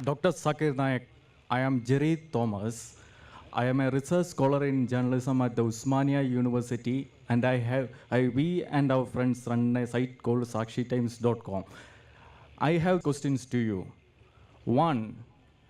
Dr. Zakir Naik, I am Jerry Thomas. I am a research scholar in journalism at the Usmania University, and we and our friends run a site called SakshiTimes.com. I have questions to you. One,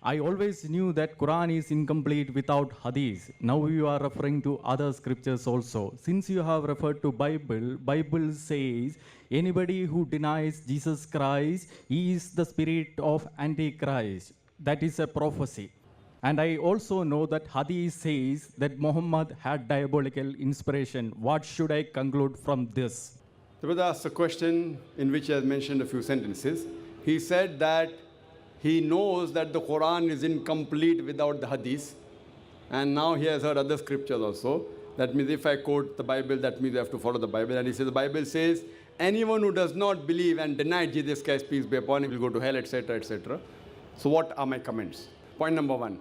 I always knew that Quran is incomplete without Hadith. Now you are referring to other scriptures also. Since you have referred to Bible says anybody who denies Jesus Christ is the spirit of Antichrist. That is a prophecy. And I also know that Hadith says that Muhammad had diabolical inspiration. What should I conclude from this? The brother asked a question in which he has mentioned a few sentences. He said that he knows that the Quran is incomplete without the Hadith. And now he has heard other scriptures also. That means if I quote the Bible, that means I have to follow the Bible. And he says the Bible says, anyone who does not believe and deny Jesus Christ, peace be upon him, will go to hell, etc., etc. So what are my comments? Point number one.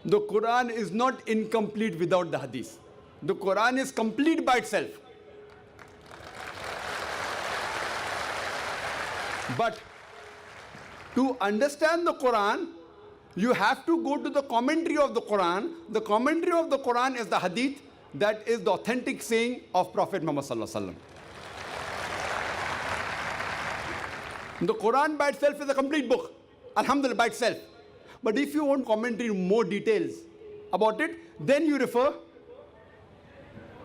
The Quran is not incomplete without the Hadith. The Quran is complete by itself. But to understand the Quran, you have to go to the commentary of the Quran. The commentary of the Quran is the Hadith, that is the authentic saying of Prophet Muhammad Sallallahu. The Quran by itself is a complete book, Alhamdulillah, by itself. But if you want commentary, more details about it, then you refer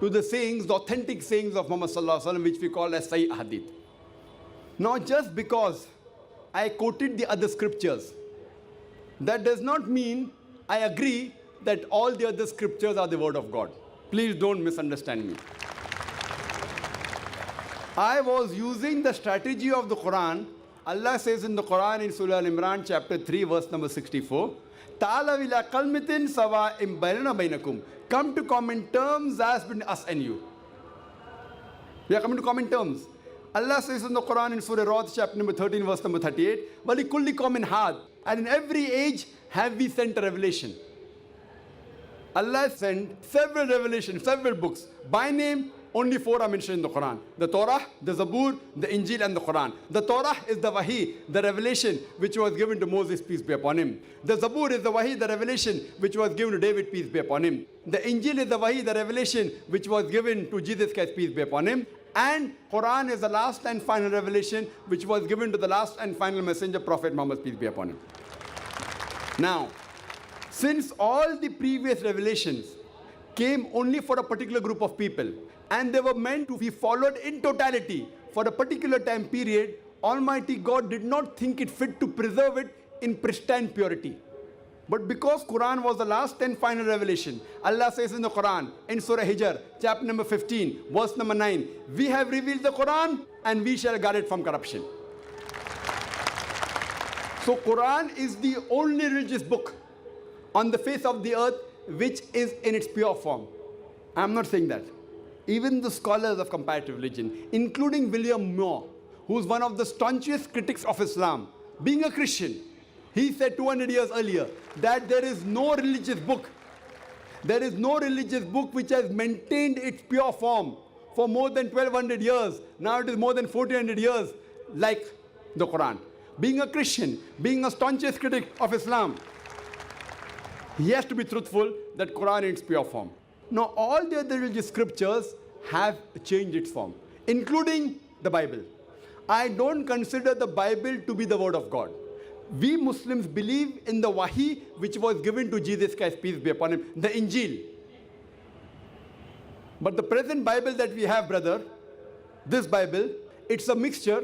to the sayings, the authentic sayings of Muhammad Sallallahu, which we call as Sahih Ahadith. Now, just because I quoted the other scriptures, that does not mean I agree that all the other scriptures are the word of God. Please don't misunderstand me. I was using the strategy of the Quran. Allah says in the Quran in Surah Al-Imran chapter 3 verse number 64, Ta'ala ila kalmitin sawa'im bainana bainakum. Come to common terms as between us and you. We are coming to common terms. Allah says in the Quran in Surah Ra'd chapter number 13 verse number 38, Wali kulli qawmin had. And in every age have we sent a revelation. Allah sent several revelations, several books. By name, only 4 are mentioned in the Quran. The Torah, the Zabur, the Injil and the Quran. The Torah is the Wahi, the revelation which was given to Moses, peace be upon him. The Zabur is the Wahi, the revelation which was given to David, peace be upon him. The Injil is the Wahi, the revelation which was given to Jesus Christ, peace be upon him. And Quran is the last and final revelation which was given to the last and final messenger, Prophet Muhammad, peace be upon him. Now, since all the previous revelations came only for a particular group of people, and they were meant to be followed in totality for a particular time period, Almighty God did not think it fit to preserve it in pristine purity. But because Quran was the last and final revelation, Allah says in the Quran, in Surah Hijr, chapter number 15, verse number 9, we have revealed the Quran and we shall guard it from corruption. So Quran is the only religious book on the face of the earth which is in its pure form. I am not saying that. Even the scholars of comparative religion, including William Moore, who is one of the staunchest critics of Islam, being a Christian, he said 200 years earlier that there is no religious book which has maintained its pure form for more than 1200 years. Now it is more than 1400 years, like the Quran. Being a Christian, being a staunchest critic of Islam, he has to be truthful that Quran in its pure form. Now, all the other religious scriptures have changed its form, including the Bible. I don't consider the Bible to be the word of God. We Muslims believe in the Wahi which was given to Jesus Christ, peace be upon him, the Injil. But the present Bible that we have, brother, this Bible, it's a mixture.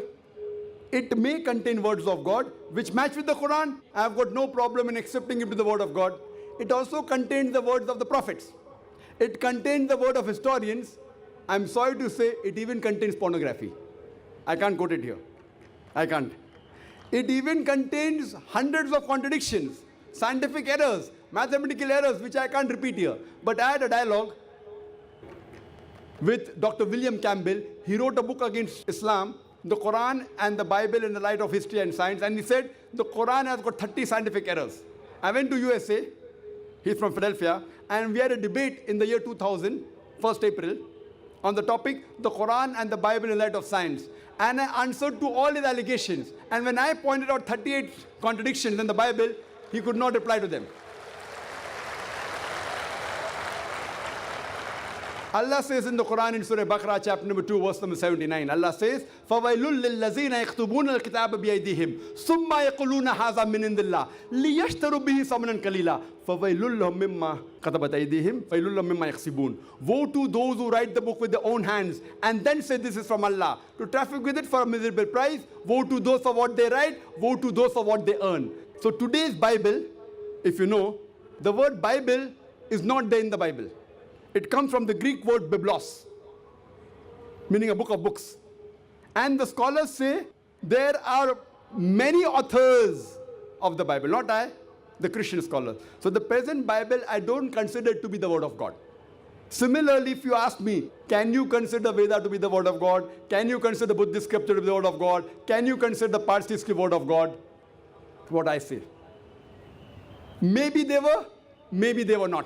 It may contain words of God which match with the Quran. I have got no problem in accepting it to the word of God. It also contains the words of the prophets. It contains the word of historians. I'm sorry to say, it even contains pornography. I can't quote it here. I can't. It even contains hundreds of contradictions, scientific errors, mathematical errors, which I can't repeat here. But I had a dialogue with Dr. William Campbell. He wrote a book against Islam, the Quran and the Bible in the light of history and science. And he said, the Quran has got 30 scientific errors. I went to USA. He's from Philadelphia. And we had a debate in the year 2000, 1st April, on the topic, the Quran and the Bible in light of science. And I answered to all his allegations. And when I pointed out 38 contradictions in the Bible, he could not reply to them. Allah says in the Qur'an in Surah Baqarah chapter number 2 verse number 79, Allah says, فَوَيْلٌ لِلَّذِينَ يَكْتُبُونَ الْكِتَابَ بِأَيْدِيهِمْ ثُمَّ يَقُولُونَ هَذَا مِنْ عِنْدِ اللَّهِ لِيَشْتَرُوا بِهِ ثَمَنًا قَلِيلًا فَوَيْلٌ لَهُم مِّمَّا كَتَبَتْ أَيْدِيهِمْ وَيْلٌ لَهُم مِّمَّا يَكْسِبُونَ. Woe to those who write the book with their own hands and then say this is from Allah, to traffic with it for a miserable price. Woe to those for what they write, woe to those for what they earn. So today's Bible, if you know, the word Bible is not there in the Bible. It comes from the Greek word biblos, meaning a book of books. And the scholars say there are many authors of the Bible, not I, the Christian scholars. So the present Bible, I don't consider it to be the word of God. Similarly, if you ask me, can you consider Veda to be the word of God? Can you consider the Buddhist scripture to be the word of God? Can you consider the Parsi script word of God? What I say. Maybe they were not.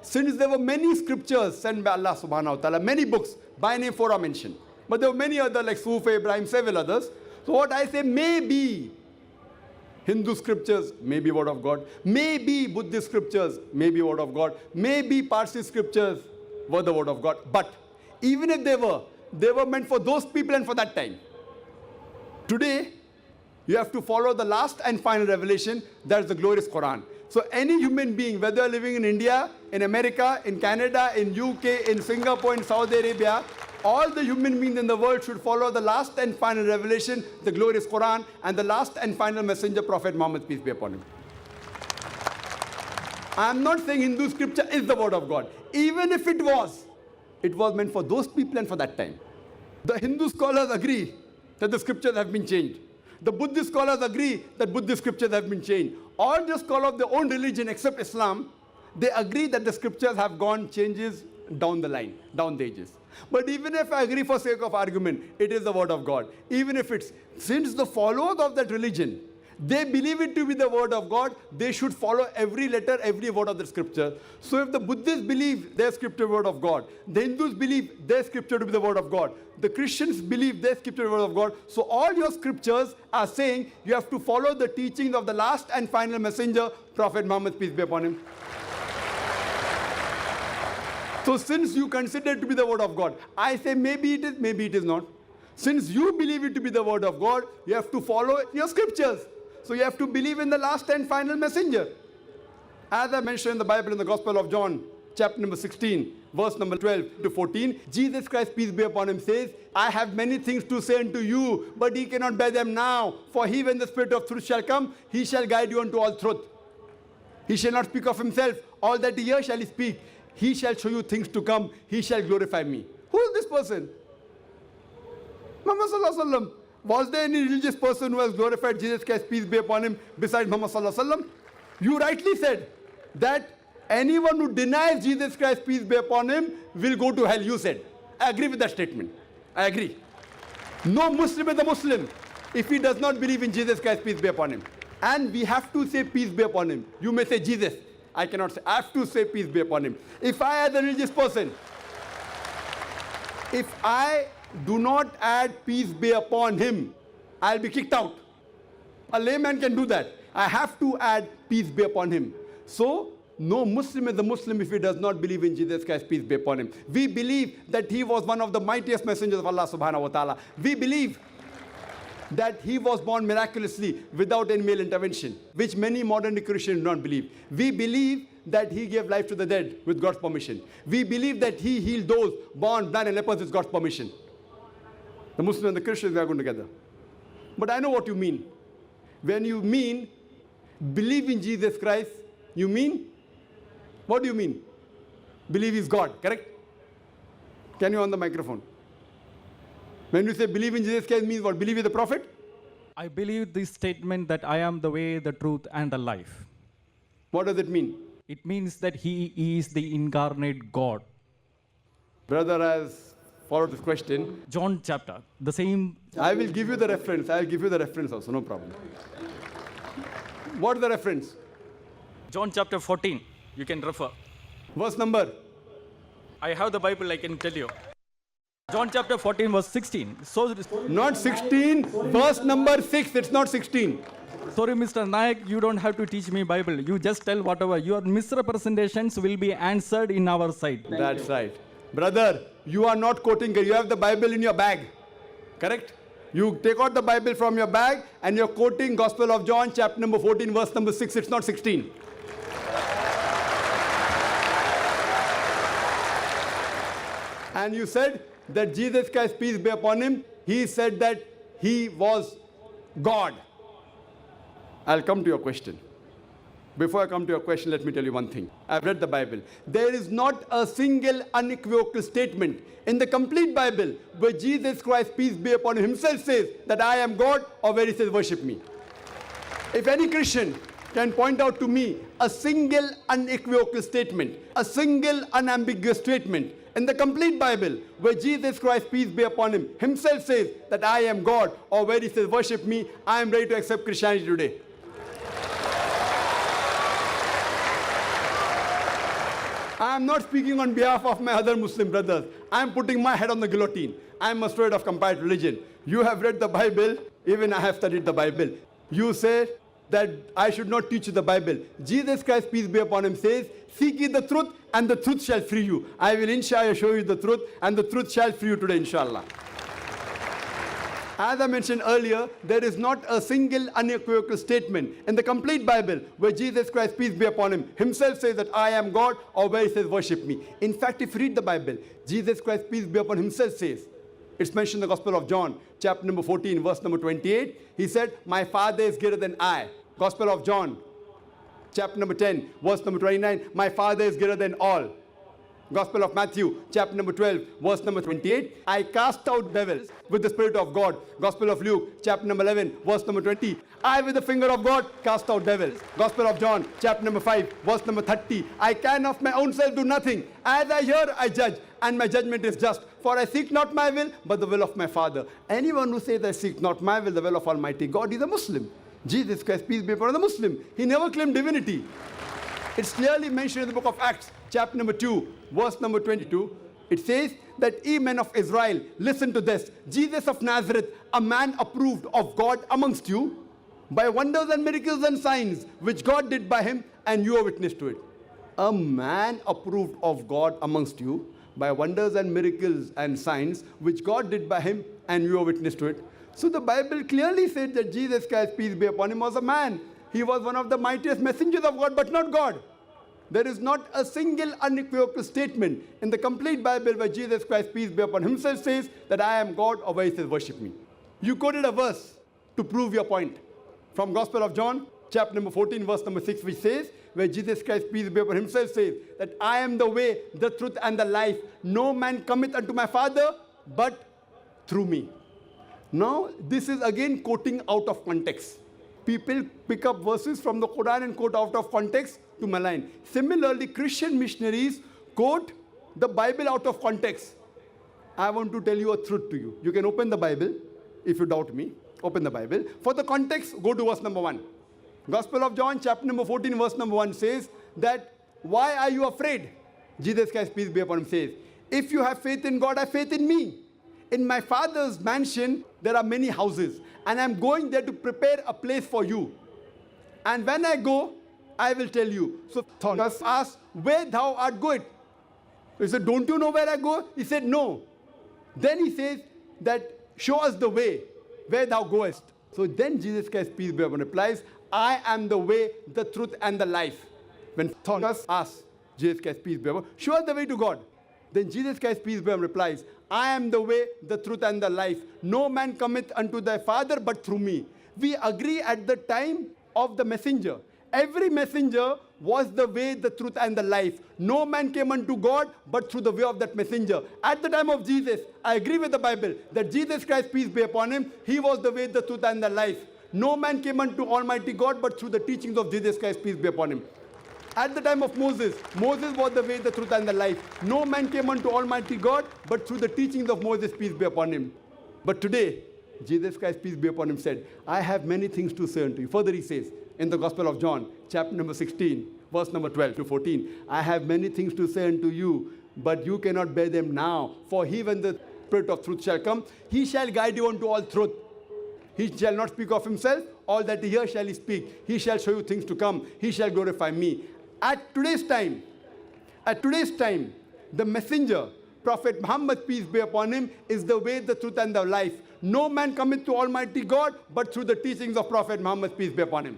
Since there were many scriptures sent by Allah subhanahu wa ta'ala, many books, by name 4 are mentioned. But there were many others like Sufi, Ibrahim, several others. So what I say, maybe Hindu scriptures, maybe word of God. Maybe Buddhist scriptures, maybe word of God. Maybe Parsi scriptures were the word of God. But even if they were meant for those people and for that time. Today, you have to follow the last and final revelation, that is the glorious Qur'an. So any human being, whether living in India, in America, in Canada, in UK, in Singapore, in Saudi Arabia, all the human beings in the world should follow the last and final revelation, the glorious Qur'an, and the last and final messenger, Prophet Muhammad, peace be upon him. I am not saying Hindu scripture is the word of God. Even if it was meant for those people and for that time. The Hindu scholars agree that the scriptures have been changed. The Buddhist scholars agree that Buddhist scriptures have been changed. All the scholars of their own religion except Islam, they agree that the scriptures have gone changes down the line, down the ages. But even if I agree for sake of argument, it is the word of God. Even if it's, since the followers of that religion, they believe it to be the word of God, they should follow every letter, every word of the scripture. So if the Buddhists believe their scripture word of God, the Hindus believe their scripture to be the word of God, the Christians believe their scripture to be the word of God, so all your scriptures are saying you have to follow the teachings of the last and final messenger, Prophet Muhammad, peace be upon him. So since you consider it to be the word of God, I say maybe it is, maybe it is not. Since you believe it to be the word of God, you have to follow your scriptures. So you have to believe in the last and final messenger. As I mentioned in the Bible, in the Gospel of John, chapter number 16, verse number 12 to 14, Jesus Christ, peace be upon him, says, I have many things to say unto you, but ye cannot bear them now. For he, when the Spirit of truth shall come, he shall guide you unto all truth. He shall not speak of himself. All that he hears shall he speak. He shall show you things to come. He shall glorify me. Who is this person? Muhammad Sallallahu Alaihi Wasallam. Was there any religious person who has glorified Jesus Christ, peace be upon him, besides Muhammad Sallallahu Alaihi Wasallam? You rightly said that anyone who denies Jesus Christ, peace be upon him, will go to hell. You said. I agree with that statement. I agree. No Muslim is a Muslim if he does not believe in Jesus Christ, peace be upon him. And we have to say peace be upon him. You may say Jesus. I cannot say. I have to say peace be upon him. If I, as a religious person, if I do not add peace be upon him, I'll be kicked out. A layman can do that. I have to add peace be upon him. So, no Muslim is a Muslim if he does not believe in Jesus Christ, peace be upon him. We believe that he was one of the mightiest messengers of Allah subhanahu wa ta'ala. We believe that he was born miraculously without any male intervention, which many modern Christians do not believe. We believe that he gave life to the dead with God's permission. We believe that he healed those born blind and lepers with God's permission. The Muslims and the Christians, they are going together. But I know what you mean. When you mean believe in Jesus Christ, you mean, what do you mean? Believe is God, correct? Can you on the microphone? When you say believe in Jesus Christ, means what? Believe in the Prophet? I believe this statement that I am the way, the truth, and the life. What does it mean? It means that he is the incarnate God. Brother has followed this question. John chapter, the same. I will give you the reference. I will give you the reference also, no problem. What is the reference? John chapter 14, you can refer. Verse number. I have the Bible, I can tell you. John chapter 14 verse 16. So, Not 16, verse number 6. It's not 16. sorry Mr. Naik, you don't have to teach me Bible. You just tell whatever. Your misrepresentations will be answered in our side. That's right. Brother, you are not quoting. You have the Bible in your bag. Correct? You take out the Bible from your bag and you're quoting Gospel of John, chapter number 14, verse number 6. It's not 16. And you said that Jesus Christ, peace be upon him, he said that he was God. I'll come to your question. Before I come to your question, let me tell you one thing. I've read the Bible. There is not a single unequivocal statement in the complete Bible where Jesus Christ, peace be upon him, himself says that I am God, or where he says worship me. If any Christian can point out to me a single unequivocal statement, a single unambiguous statement in the complete Bible where Jesus Christ, peace be upon him, himself says that I am God, or where he says worship me, I am ready to accept Christianity today. I am not speaking on behalf of my other Muslim brothers. I am putting my head on the guillotine. I am a student of comparative religion. You have read the Bible, even I have studied the Bible. You say that I should not teach you the Bible. Jesus Christ, peace be upon him, says, seek ye the truth, and the truth shall free you. I will inshallah show you the truth, and the truth shall free you today, inshallah. As I mentioned earlier, there is not a single unequivocal statement in the complete Bible where Jesus Christ, peace be upon him, himself says that I am God, or where he says worship me. In fact, if you read the Bible, Jesus Christ, peace be upon him, himself says, it's mentioned in the Gospel of John, chapter number 14, verse number 28. He said, my Father is greater than I. Gospel of John, chapter number 10, verse number 29. My Father is greater than all. Gospel of Matthew, chapter number 12, verse number 28. I cast out devils with the Spirit of God. Gospel of Luke, chapter number 11, verse number 20. I, with the finger of God, cast out devils. Gospel of John, chapter number 5, verse number 30. I can of my own self do nothing. As I hear, I judge, and my judgment is just. For I seek not my will, but the will of my Father. Anyone who says I seek not my will, the will of Almighty God, is a Muslim. Jesus Christ, peace be upon the Muslim. He never claimed divinity. It's clearly mentioned in the book of Acts, chapter number 2, verse number 22. It says that ye men of Israel, listen to this. Jesus of Nazareth, a man approved of God amongst you, by wonders and miracles and signs, which God did by him, and you are witness to it. A man approved of God amongst you, by wonders and miracles and signs, which God did by him, and you are witness to it. So the Bible clearly said that Jesus Christ, peace be upon him, was a man. He was one of the mightiest messengers of God, but not God. There is not a single unequivocal statement in the complete Bible where Jesus Christ, peace be upon him, himself says that I am God, or where he says worship me. You quoted a verse to prove your point from Gospel of John, chapter number 14, verse number 6, which says, where Jesus Christ, peace be upon him, himself says that I am the way, the truth, and the life. No man cometh unto my Father but through me. Now, this is again quoting out of context. People pick up verses from the Qur'an and quote out of context to malign. Similarly, Christian missionaries quote the Bible out of context. I want to tell you a truth to you. You can open the Bible if you doubt me. Open the Bible. For the context, go to verse number 1. Gospel of John, chapter number 14, verse number 1 says that, why are you afraid? Jesus Christ, peace be upon him, says, if you have faith in God, have faith in me. In my Father's mansion, there are many houses, and I'm going there to prepare a place for you. And when I go, I will tell you. So Thomas asked, where thou art going? He said, don't you know where I go? He said, no. Then he says that, show us the way, where thou goest. So then Jesus Christ, peace be upon him, replies, I am the way, the truth, and the life. When Thomas asked Jesus Christ, peace be upon him, show us the way to God. Then Jesus Christ, peace be upon him, replies, I am the way, the truth, and the life. No man cometh unto thy Father but through me. We agree at the time of the messenger. Every messenger was the way, the truth, and the life. No man came unto God but through the way of that messenger. At the time of Jesus, I agree with the Bible that Jesus Christ, peace be upon him, he was the way, the truth, and the life. No man came unto Almighty God but through the teachings of Jesus Christ, peace be upon him. At the time of Moses, Moses was the way, the truth, and the life. No man came unto Almighty God but through the teachings of Moses, peace be upon him. But today, Jesus Christ, peace be upon him, said, I have many things to say unto you. Further he says, in the Gospel of John, chapter number 16, verse number 12 to 14, I have many things to say unto you, but you cannot bear them now. For even the Spirit of truth shall come. He shall guide you unto all truth. He shall not speak of himself. All that he hears shall he speak. He shall show you things to come. He shall glorify me. At today's time, the messenger, Prophet Muhammad, peace be upon him, is the way, the truth, and the life. No man cometh to Almighty God but through the teachings of Prophet Muhammad, peace be upon him.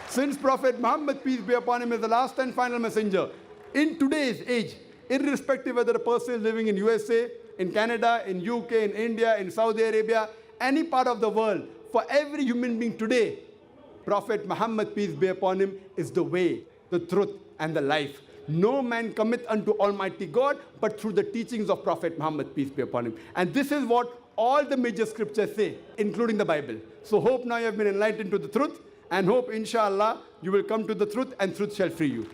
Since Prophet Muhammad, peace be upon him, is the last and final messenger, in today's age, irrespective whether a person is living in USA, in Canada, in UK, in India, in Saudi Arabia, any part of the world, for every human being today, Prophet Muhammad, peace be upon him, is the way, the truth, and the life. No man cometh unto Almighty God but through the teachings of Prophet Muhammad, peace be upon him. And this is what all the major scriptures say, including the Bible. So hope now you have been enlightened to the truth, and hope, inshallah, you will come to the truth and truth shall free you.